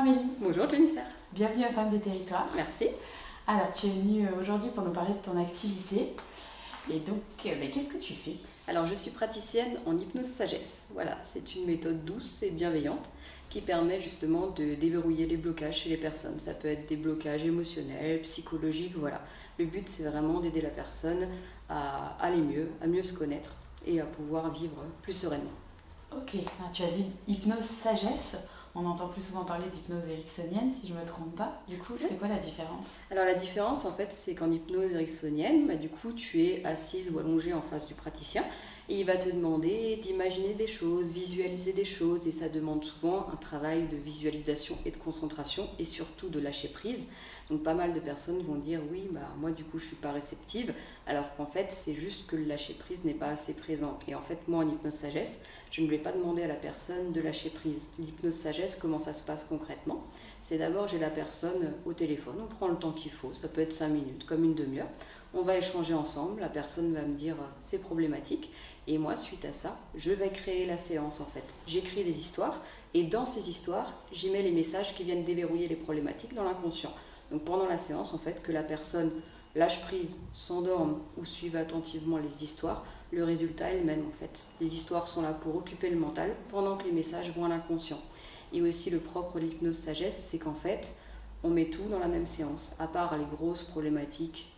Amélie. Bonjour Jennifer. Bienvenue à Femmes des Territoires. Merci. Alors tu es venue aujourd'hui pour nous parler de ton activité. Et donc, qu'est-ce que tu fais? Alors je suis praticienne en hypnose sagesse. Voilà, c'est une méthode douce et bienveillante qui permet justement de déverrouiller les blocages chez les personnes. Ça peut être des blocages émotionnels, psychologiques, voilà. Le but c'est vraiment d'aider la personne à aller mieux, à mieux se connaître et à pouvoir vivre plus sereinement. Ok, alors, tu as dit hypnose sagesse. On entend plus souvent parler d'hypnose ericksonienne, si je ne me trompe pas. Du coup, c'est quoi la différence? Alors la différence en fait, c'est qu'en hypnose ericksonienne, du coup tu es assise ou allongée en face du praticien et il va te demander d'imaginer des choses, visualiser des choses, et ça demande souvent un travail de visualisation et de concentration et surtout de lâcher prise. Donc pas mal de personnes vont dire oui, moi du coup je suis pas réceptive, alors qu'en fait c'est juste que le lâcher prise n'est pas assez présent. Et en fait moi en hypnose sagesse, je ne vais pas demander à la personne de lâcher prise. L'hypnose sagesse, comment ça se passe concrètement? C'est d'abord j'ai la personne au téléphone, on prend le temps qu'il faut, ça peut être 5 minutes, comme une demi-heure. On va échanger ensemble, la personne va me dire c'est problématique, et moi suite à ça, je vais créer la séance en fait. J'écris des histoires, et dans ces histoires, j'y mets les messages qui viennent déverrouiller les problématiques dans l'inconscient. Donc pendant la séance, en fait, que la personne lâche prise, s'endorme ou suive attentivement les histoires, le résultat est le même en fait. Les histoires sont là pour occuper le mental pendant que les messages vont à l'inconscient. Et aussi le propre de l'hypnose sagesse, c'est qu'en fait, on met tout dans la même séance, à part les grosses problématiques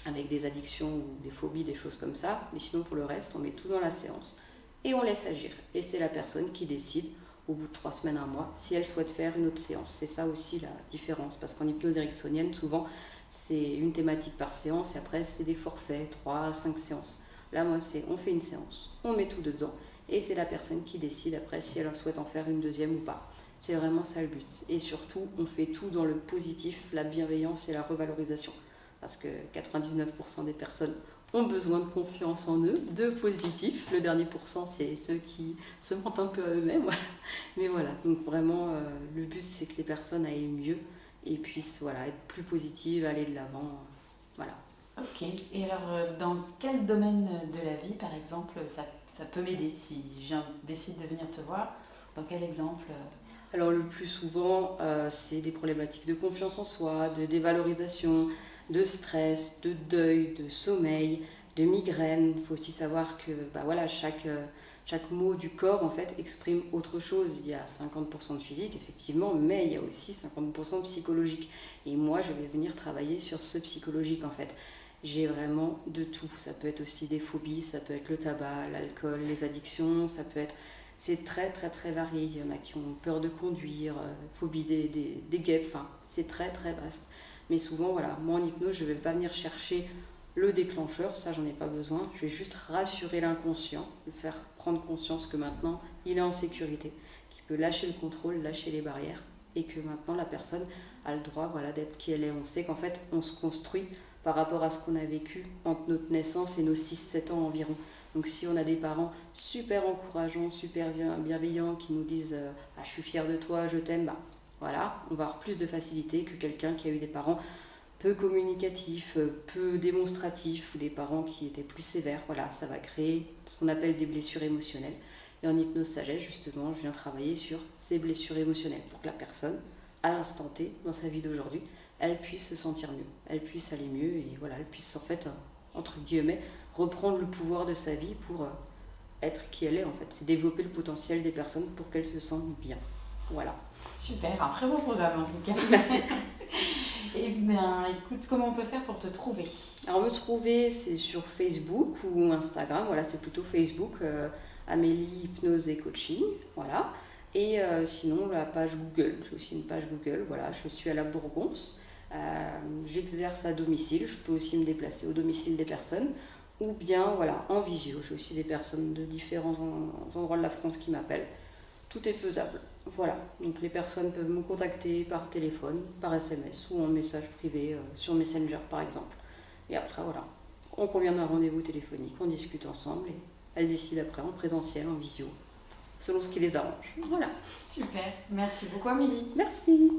avec des addictions ou des phobies, des choses comme ça, mais sinon pour le reste, on met tout dans la séance et on laisse agir. Et c'est la personne qui décide au bout de 3 semaines, 1 mois, si elle souhaite faire une autre séance. C'est ça aussi la différence, parce qu'en hypnose ericksonienne, souvent, c'est une thématique par séance, et après, c'est des forfaits, 3 à 5 séances. Là, moi, on fait une séance, on met tout dedans, et c'est la personne qui décide après si elle souhaite en faire une deuxième ou pas. C'est vraiment ça le but. Et surtout, on fait tout dans le positif, la bienveillance et la revalorisation. Parce que 99% des personnes ont besoin de confiance en eux, de positif. Le dernier pourcent, c'est ceux qui se mentent un peu à eux-mêmes. Mais voilà, donc vraiment, le but, c'est que les personnes aillent mieux et puissent être plus positives, aller de l'avant. Voilà. Ok, et alors dans quel domaine de la vie, par exemple, ça peut m'aider si je décide de venir te voir? Dans quel exemple? Alors le plus souvent, c'est des problématiques de confiance en soi, de dévalorisation, de stress, de deuil, de sommeil, de migraine. Il faut aussi savoir que chaque mot du corps en fait exprime autre chose. Il y a 50% de physique effectivement, mais il y a aussi 50% de psychologique. Et moi je vais venir travailler sur ce psychologique en fait. J'ai vraiment de tout. Ça peut être aussi des phobies, ça peut être le tabac, l'alcool, les addictions, ça peut être... C'est très très très varié. Il y en a qui ont peur de conduire, phobie des guêpes, enfin c'est très très vaste. Mais souvent, moi en hypnose, je ne vais pas venir chercher le déclencheur, ça j'en ai pas besoin. Je vais juste rassurer l'inconscient, le faire prendre conscience que maintenant il est en sécurité, qu'il peut lâcher le contrôle, lâcher les barrières, et que maintenant la personne a le droit d'être qui elle est. On sait qu'en fait on se construit par rapport à ce qu'on a vécu entre notre naissance et nos 6-7 ans environ. Donc si on a des parents super encourageants, super bienveillants, qui nous disent je suis fière de toi, je t'aime, on va avoir plus de facilité que quelqu'un qui a eu des parents peu communicatifs, peu démonstratifs, ou des parents qui étaient plus sévères. Voilà, ça va créer ce qu'on appelle des blessures émotionnelles. Et en hypnose sagesse, justement, je viens travailler sur ces blessures émotionnelles pour que la personne, à l'instant T, dans sa vie d'aujourd'hui, elle puisse se sentir mieux, elle puisse aller mieux, et elle puisse en fait, entre guillemets, reprendre le pouvoir de sa vie pour être qui elle est en fait. C'est développer le potentiel des personnes pour qu'elles se sentent bien. Voilà. Super, un très beau programme en tout cas. Merci. Eh bien, écoute, comment on peut faire pour te trouver? Alors, me trouver, c'est sur Facebook ou Instagram. Voilà, c'est plutôt Facebook, Amélie Hypnose et Coaching. Voilà. Et sinon, la page Google. J'ai aussi une page Google. Voilà, je suis à la Bourgonce. J'exerce à domicile. Je peux aussi me déplacer au domicile des personnes. Ou bien, en visio. J'ai aussi des personnes de différents endroits de la France qui m'appellent. Tout est faisable. Voilà, donc les personnes peuvent me contacter par téléphone, par SMS ou en message privé sur Messenger par exemple. Et après, on convient d'un rendez-vous téléphonique, on discute ensemble et elles décident après en présentiel, en visio, selon ce qui les arrange. Voilà. Super, merci beaucoup Amélie. Merci.